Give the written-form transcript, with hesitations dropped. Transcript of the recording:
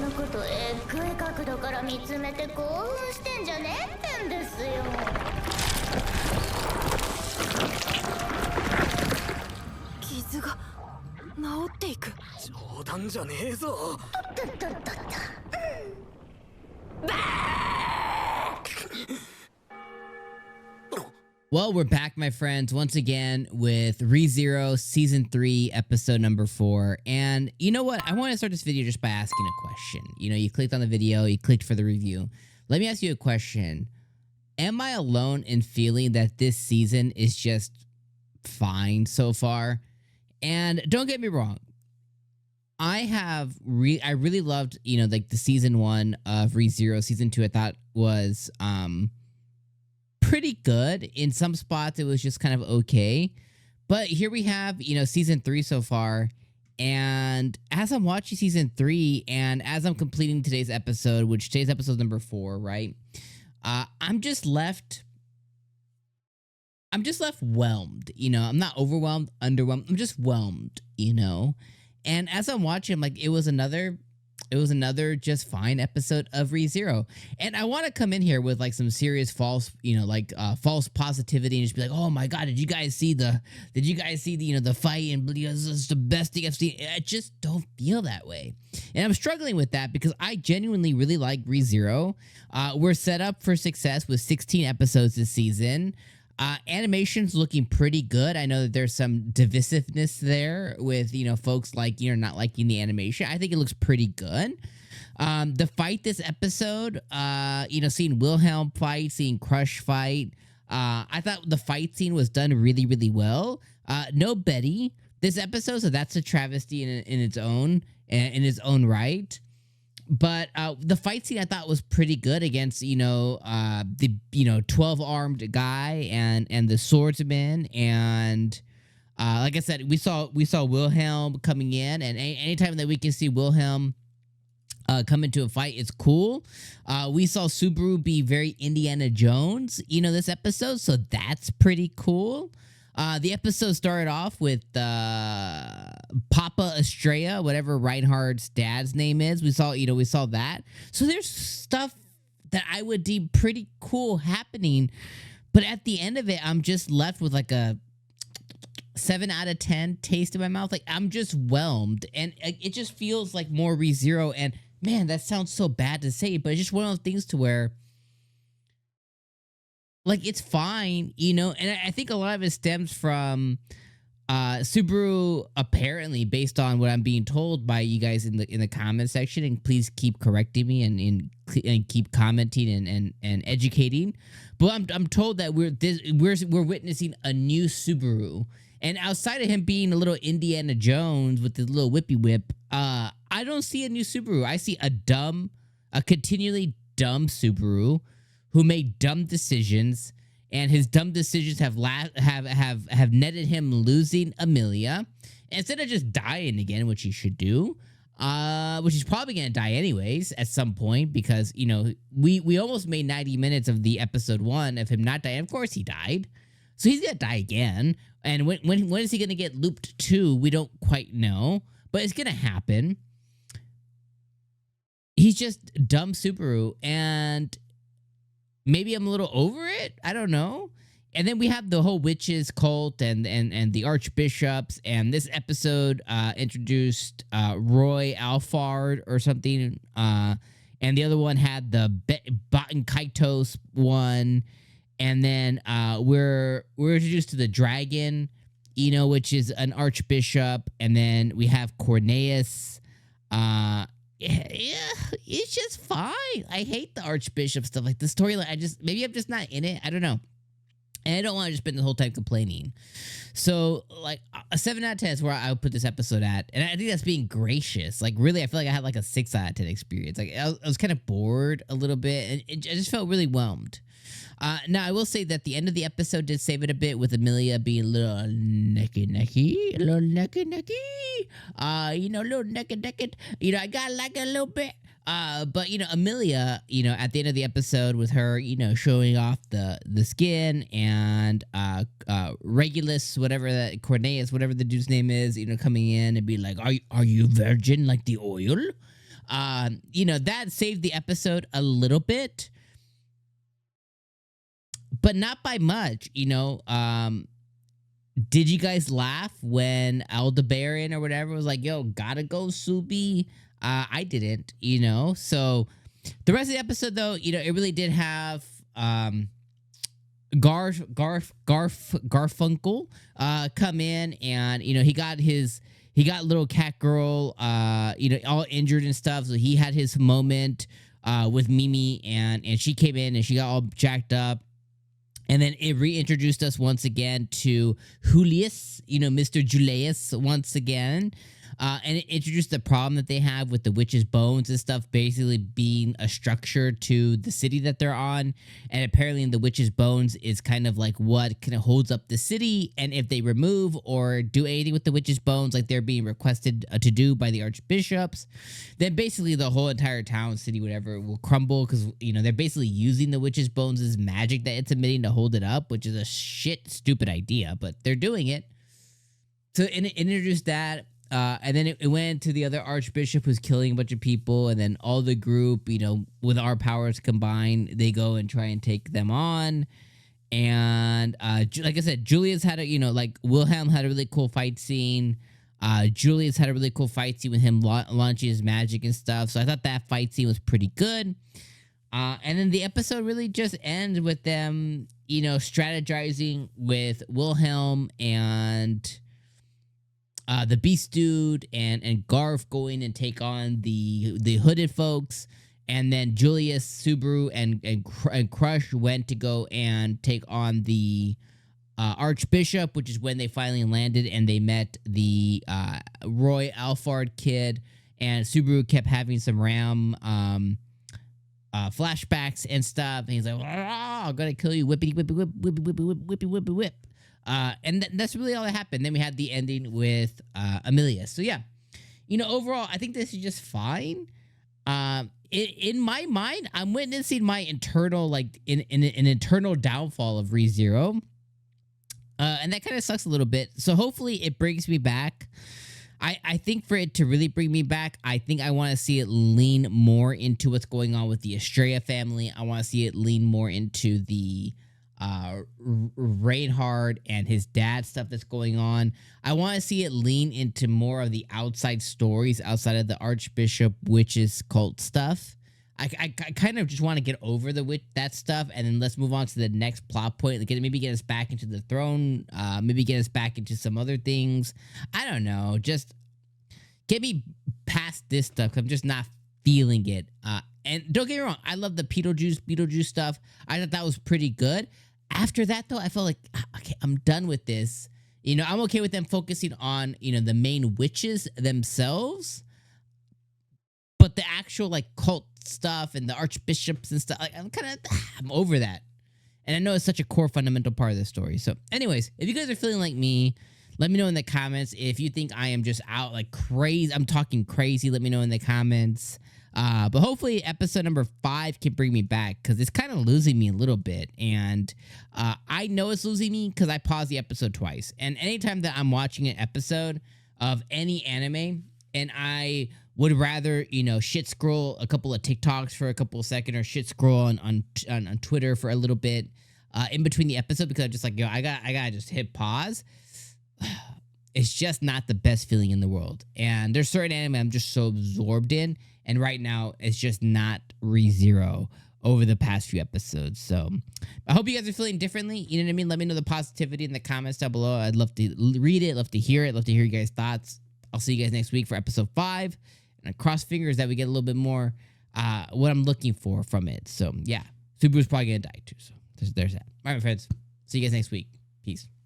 のことえっぐい角度から見つめて興奮してんじゃねえってんですよ。傷が治っていく。冗談じゃねえぞ。Well, we're back, my friends, once again with ReZERO Season 3, Episode number 4. And you know what? I want to start this video just by asking a question. You know, you clicked on the video, you clicked for the review. Let me ask you a question. Am I alone in feeling that this season is just fine so far? And don't get me wrong. I really loved, you know, like the Season 1 of ReZERO. Season 2 I thought was pretty good. In some spots it was just kind of okay, but here we have, you know, Season 3 so far, and as I'm watching Season 3 and as I'm completing today's episode, which today's episode number 4, right, I'm just left whelmed. You know, I'm not overwhelmed, underwhelmed, I'm just whelmed, you know. And as I'm watching, like, it was another just fine episode of ReZERO. And I want to come in here with like some serious false, you know, like false positivity and just be like, oh my God, did you guys see the, you know, the fight and this is the best thing I've seen. I just don't feel that way. And I'm struggling with that because I genuinely really like ReZERO. We're set up for success with 16 episodes this season. Animation's looking pretty good. I know that there's some divisiveness there with, you know, folks like, you know, not liking the animation. I think it looks pretty good. The fight this episode, you know, seeing Wilhelm fight, seeing Crush fight, I thought the fight scene was done really, really well. No Betty this episode, so that's a travesty in its own right. But the fight scene I thought was pretty good against, you know, the, you know, 12-armed guy and the swordsman. And like I said, we saw Wilhelm coming in, and anytime that we can see Wilhelm come into a fight, it's cool. We saw Subaru be very Indiana Jones, you know, this episode, so that's pretty cool. The episode started off with Papa Estrella, whatever Reinhardt's dad's name is. We saw that. So there's stuff that I would deem pretty cool happening. But at the end of it, I'm just left with like a 7 out of 10 taste in my mouth. Like, I'm just whelmed. And it just feels like more ReZERO. And man, that sounds so bad to say, but it's just one of those things to where, like, it's fine, you know, and I think a lot of it stems from Subaru, apparently, based on what I'm being told by you guys in the comment section, and please keep correcting me and keep commenting and educating. But I'm told that we're witnessing a new Subaru, and outside of him being a little Indiana Jones with his little whippy whip, I don't see a new Subaru. I see a continually dumb Subaru who made dumb decisions, and his dumb decisions have netted him losing Amelia. Instead of just dying again, which he should do, which he's probably gonna die anyways at some point, because, you know, we almost made 90 minutes of the episode 1 of him not dying. Of course he died, so he's gonna die again. And when is he gonna get looped to? We don't quite know, but it's gonna happen. He's just dumb Subaru, and maybe I'm a little over it. I don't know. And then we have the whole witches cult and the Archbishops. And this episode introduced Roy Alfard or something. And the other one had the Baten Kaitos one. And then we're introduced to the dragon, you know, which is an Archbishop. And then we have Cornelius. Yeah, it's just fine. I hate the Archbishop stuff, like the storyline. Maybe I'm just not in it. I don't know. And I don't want to just spend the whole time complaining. So, like, a 7 out of 10 is where I would put this episode at. And I think that's being gracious. Like, really, I feel like I had like a 6 out of 10 experience. Like, I was kind of bored a little bit, and I just felt really whelmed. Now, I will say that the end of the episode did save it a bit, with Amelia being a little necky. You know, a little naked. You know, I got like a little bit. But, you know, Amelia, you know, at the end of the episode with her, you know, showing off the skin, and Regulus, whatever that, Cornelius, whatever the dude's name is, you know, coming in and be like, are you virgin like the oil? That saved the episode a little bit, but not by much. Did you guys laugh when Aldebaran or whatever was like, "Yo, gotta go, Subi"? I didn't. So the rest of the episode, though, it really did have Garfunkel come in, and he got little cat girl all injured and stuff, so he had his moment with Mimi, and she came in and she got all jacked up. And then it reintroduced us once again to Julius, Mr. Julius once again. And it introduced the problem that they have with the witch's bones and stuff basically being a structure to the city that they're on. And apparently the witch's bones is kind of like what kind of holds up the city. And if they remove or do anything with the witch's bones, like they're being requested to do by the Archbishops, then basically the whole entire town, city, whatever, will crumble because, they're basically using the witch's bones as magic that it's emitting to hold it up, which is a stupid idea, but they're doing it. So it introduced that. And then it went to the other archbishop who's killing a bunch of people, and then all the group, with our powers combined, they go and try and take them on. And like I said, Julius had Wilhelm had a really cool fight scene. Julius had a really cool fight scene with him launching his magic and stuff. So I thought that fight scene was pretty good. And then the episode really just ends with them, strategizing with Wilhelm and the Beast Dude and Garf going and take on the hooded folks, and then Julius, Subaru, and Crush went to go and take on the Archbishop, which is when they finally landed and they met the Roy Alfard kid, and Subaru kept having some Ram flashbacks and stuff, and he's like, "I'm gonna kill you, whippity whippy whip, whippy whippy whip, whippy whippy whip." And that's really all that happened. Then we had the ending with Amelia. So yeah, overall, I think this is just fine. In my mind, I'm witnessing my internal, an internal downfall of ReZERO. And that kind of sucks a little bit. So hopefully it brings me back. I think for it to really bring me back, I think I want to see it lean more into what's going on with the Estrella family. I want to see it lean more into the Reinhard and his dad stuff that's going on. I want to see it lean into more of the outside stories outside of the Archbishop witches cult stuff. I kind of just want to get over that stuff, and then let's move on to the next plot point. Maybe get us back into the throne. Maybe get us back into some other things. I don't know. Just get me past this stuff, 'cause I'm just not feeling it. And don't get me wrong, I love the Beetlejuice stuff. I thought that was pretty good. After that, though, I felt like, okay, I'm done with this. I'm okay with them focusing on, the main witches themselves. But the actual, cult stuff and the archbishops and stuff, I'm over that. And I know it's such a core fundamental part of the story. So anyways, if you guys are feeling like me, let me know in the comments. If you think I am just out like crazy, I'm talking crazy, let me know in the comments. But hopefully episode number 5 can bring me back, because it's kind of losing me a little bit. And I know it's losing me because I paused the episode twice. And anytime that I'm watching an episode of any anime and I would rather, shit scroll a couple of TikToks for a couple of seconds, or shit scroll on Twitter for a little bit in between the episode, because I'm just like, I gotta just hit pause. It's just not the best feeling in the world. And there's certain anime I'm just so absorbed in, and right now it's just not ReZERO over the past few episodes. So I hope you guys are feeling differently. You know what I mean? Let me know the positivity in the comments down below. I'd love to read it, love to hear it, love to hear you guys' thoughts. I'll see you guys next week for episode 5. And I cross fingers that we get a little bit more what I'm looking for from it. So yeah, Subaru's probably gonna die too. So there's that. All right, my friends. See you guys next week. Peace.